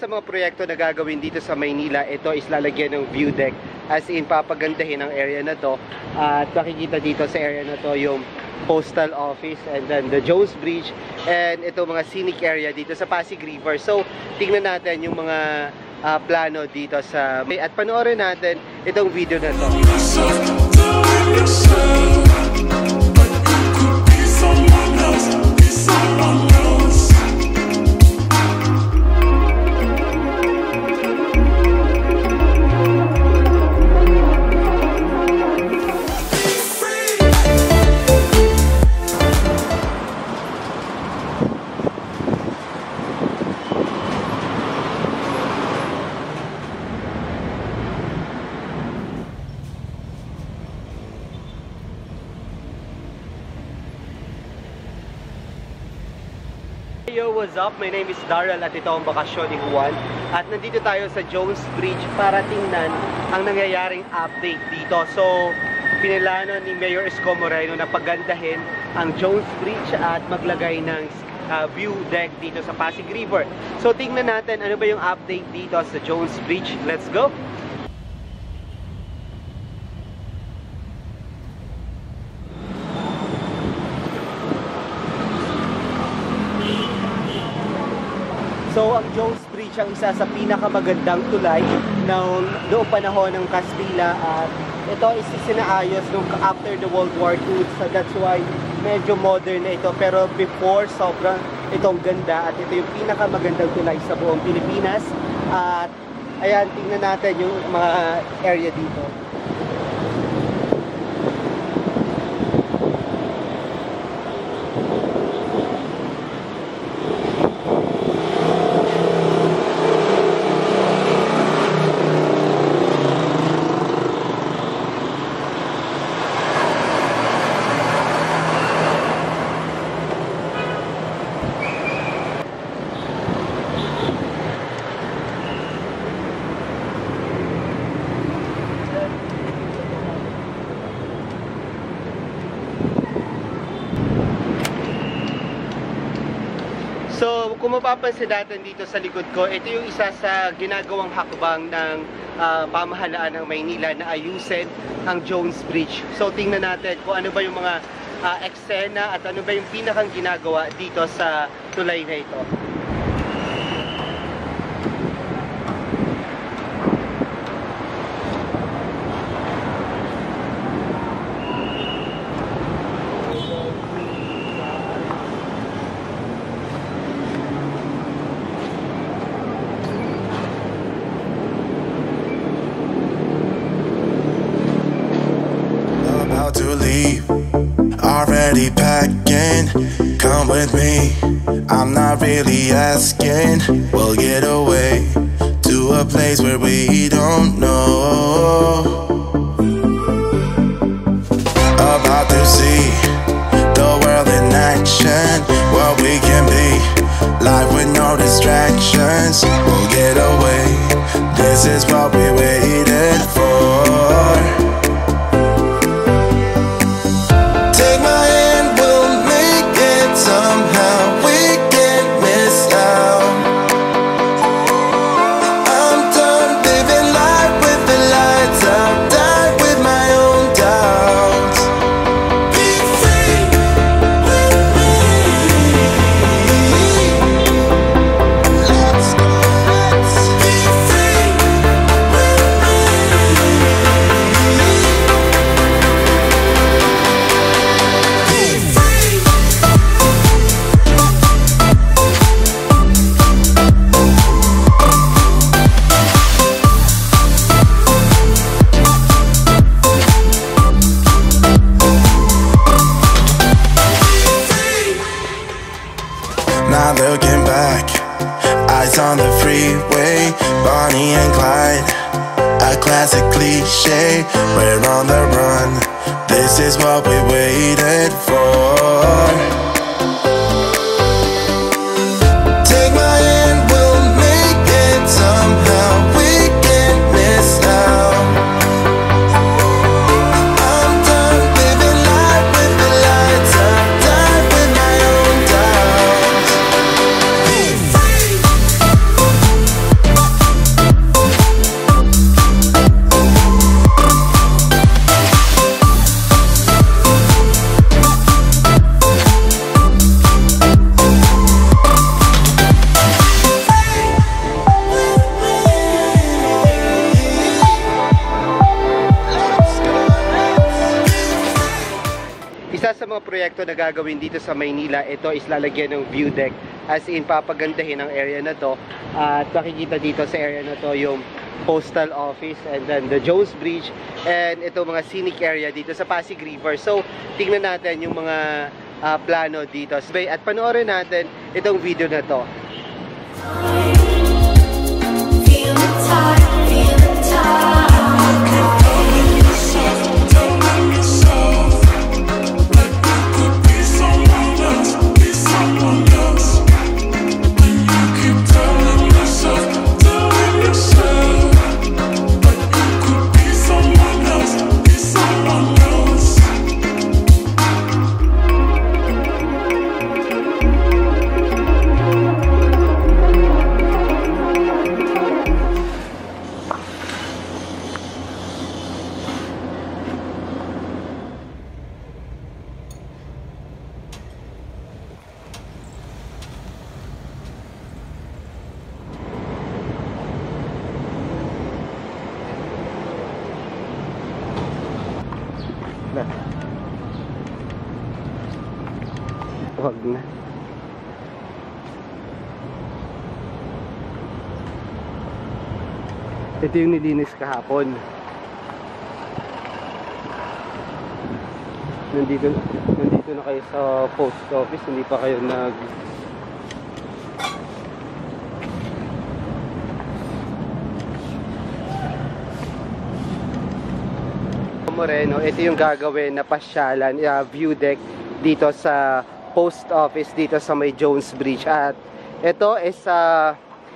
sa mga proyekto na gagawin dito sa Maynila, ito is lalagyan ng view deck. As in, papagandahin ang area na to. At makikita dito sa area na to yung postal office and then the Jones Bridge and ito mga scenic area dito sa Pasig River. So, tingnan natin yung mga plano dito sa... At panoorin natin itong video na to. Yo, what's up? My name is Daryl at ito ang BakasyunNiJuan. At nandito tayo sa Jones Bridge para tingnan ang nangyayaring update dito. So, pinilano ni Mayor Isko Moreno na pagandahin ang Jones Bridge at maglagay ng view deck dito sa Pasig River. So, tingnan natin ano ba yung update dito sa Jones Bridge. Let's go! So, ang Jones Bridge ang isa sa pinakamagandang tulay noong panahon ng Kastila at ito is sinaayos nung after the World War II. So, that's why medyo modern na ito. Pero before, sobrang itong ganda at ito yung pinakamagandang tulay sa buong Pilipinas. At ayan, tingnan natin yung mga area dito. So, kung mapapansin natin dito sa likod ko, ito yung isa sa ginagawang hakbang ng pamahalaan ng Maynila na ayusin ang Jones Bridge. So, tingnan natin kung ano ba yung mga eksena at ano ba yung pinakang ginagawa dito sa tulay na ito. To leave, already packing, come with me, I'm not really asking, we'll get away to a place where we don't know, about to see the world in action, what we can be, life with no distractions, we'll get away, this is what we waited for. Not looking back, eyes on the freeway, Bonnie and Clyde, a classic cliche, we're on the run, this is what we waited for. Take my hand, we'll make it somehow, we can't miss out. I'm done living life with the lights up, done with my own doubts. Be free. proyekto na gagawin dito sa Maynila, ito is lalagyan ng view deck. As in, papagandahin ang area na to. At makikita dito sa area na to yung postal office and then the Jones Bridge and ito mga scenic area dito sa Pasig River. So, tingnan natin yung mga plano dito. At panoorin natin itong video na to. Huwag na. Ito yung nilinis kahapon. Nandito na kayo sa post office, hindi pa kayo Moreno, ito yung gagawin na pasyalan, view deck dito sa post office dito sa may Jones Bridge. At ito is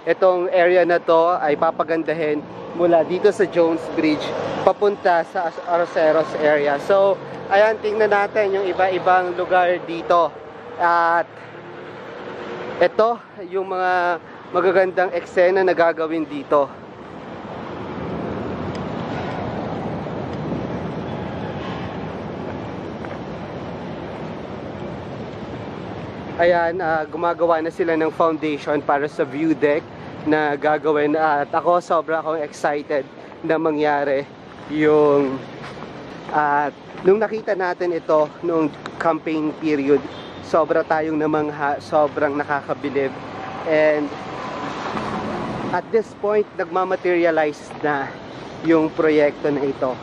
itong area na to ay papagandahin mula dito sa Jones Bridge papunta sa Arroceros area. So, ayan, tingnan natin yung iba-ibang lugar dito. At ito yung mga magagandang eksena na gagawin dito. Ayan, gumagawa na sila ng foundation para sa view deck na gagawin. At ako, sobra akong excited na mangyari yung... At nung nakita natin ito nung campaign period, sobra tayong namangha, sobrang nakakabilib. And at this point, nagmamaterialize na yung proyekto na ito.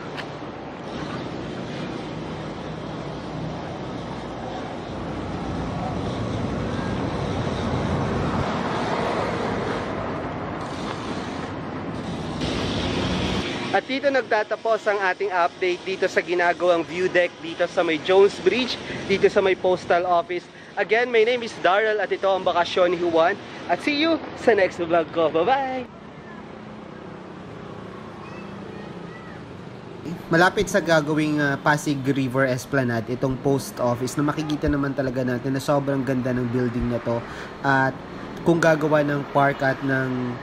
At dito nagtatapos ang ating update dito sa ginagawang view deck dito sa may Jones Bridge, dito sa may postal office. Again, my name is Darrell at ito ang BakasyunNiJuan. At see you sa next vlog ko. Bye-bye! Malapit sa gagawing Pasig River Esplanade, itong post office na makikita naman talaga natin na sobrang ganda ng building na to. At kung gagawa ng park at ng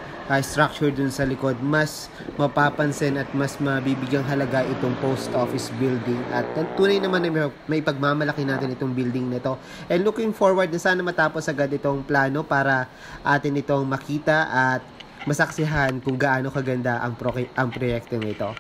structure dun sa likod, mas mapapansin at mas mabibigyang halaga itong post office building. At tunay naman na may pagmamalaki natin itong building nito. And looking forward na sana matapos agad itong plano para atin itong makita at masaksihan kung gaano kaganda ang proyekto nito.